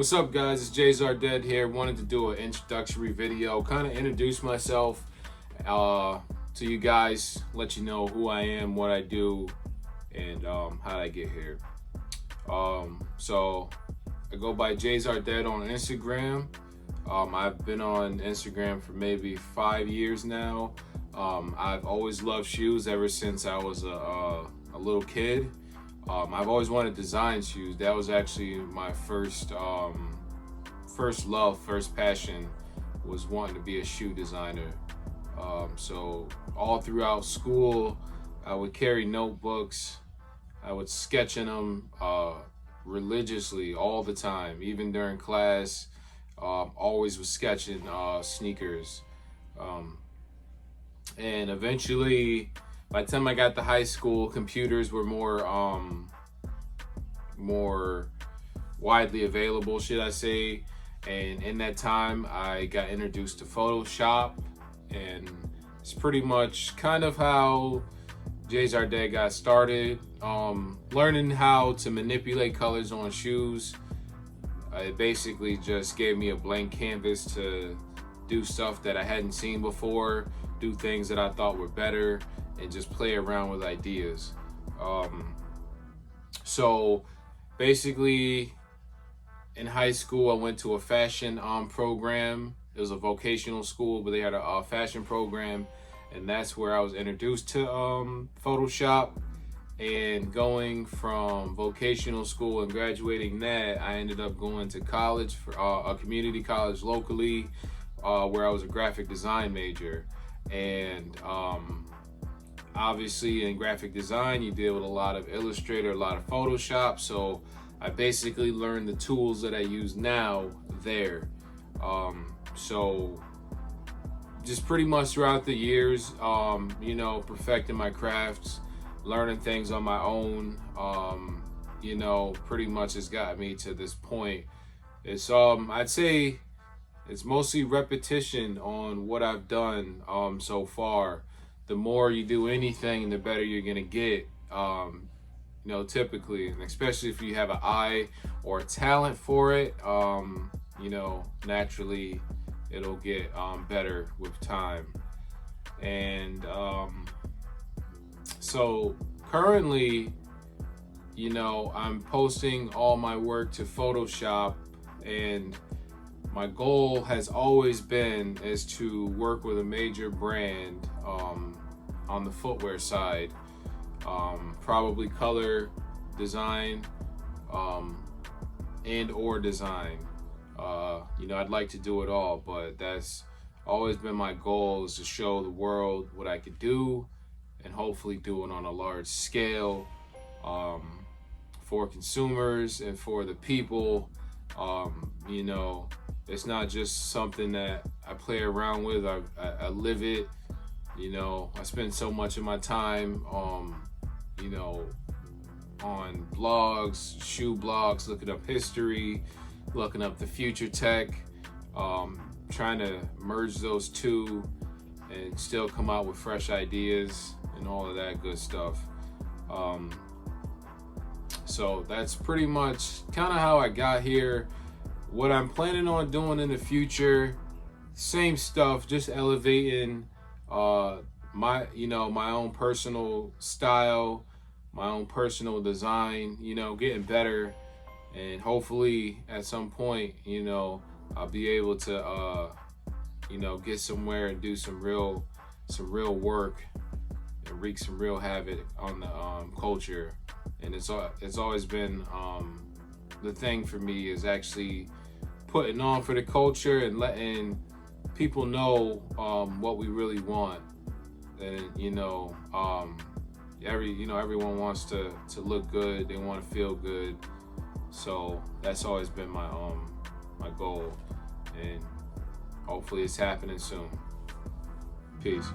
What's up, guys? It's Jayzrdead here. Wanted to do an introductory video, kind of introduce myself to you guys, let you know who I am, what I do, and how I get here. So I go by Jayzrdead on Instagram. I've been on Instagram for maybe 5 years now. I've always loved shoes ever since I was a little kid. I've always wanted to design shoes. That was actually my first love, first passion, was wanting to be a shoe designer. So all throughout school, I would carry notebooks. I would sketch in them religiously all the time, even during class. Always was sketching sneakers. And eventually, by the time I got to high school, computers were more widely available, should I say. And in that time, I got introduced to Photoshop, and it's pretty much kind of how Jayzrdead got started. Learning how to manipulate colors on shoes. It basically just gave me a blank canvas to do stuff that I hadn't seen before, do things that I thought were better, and just play around with ideas. So basically, in high school, I went to a fashion program. It was a vocational school, but they had a fashion program, and that's where I was introduced to Photoshop. And going from vocational school and graduating that, I ended up going to college, for a community college locally, where I was a graphic design major. And obviously in graphic design, you deal with a lot of Illustrator, a lot of Photoshop. So I basically learned the tools that I use now there. So just pretty much throughout the years, perfecting my crafts, learning things on my own, pretty much has got me to this point. It's I'd say it's mostly repetition on what I've done so far. The more you do anything, the better you're gonna get. Typically, and especially if you have an eye or a talent for it, naturally it'll get better with time. And so currently, I'm posting all my work to Photoshop, and my goal has always been is to work with a major brand on the footwear side, probably color design and or design. I'd like to do it all, but that's always been my goal, is to show the world what I could do, and hopefully do it on a large scale for consumers and for the people. It's not just something that I play around with. I live it. I spend so much of my time on blogs, shoe blogs, looking up history, looking up the future tech, trying to merge those two and still come out with fresh ideas and all of that good stuff. So that's pretty much kind of how I got here. What I'm planning on doing in the future, same stuff, just elevating my own personal style, my own personal design, getting better, and hopefully at some point, I'll be able to get somewhere and do some real work and wreak some real havoc on the culture. And it's always been the thing for me, is actually putting on for the culture and letting people know what we really want. And everyone wants to look good, they want to feel good. So that's always been my goal, and hopefully it's happening soon. Peace.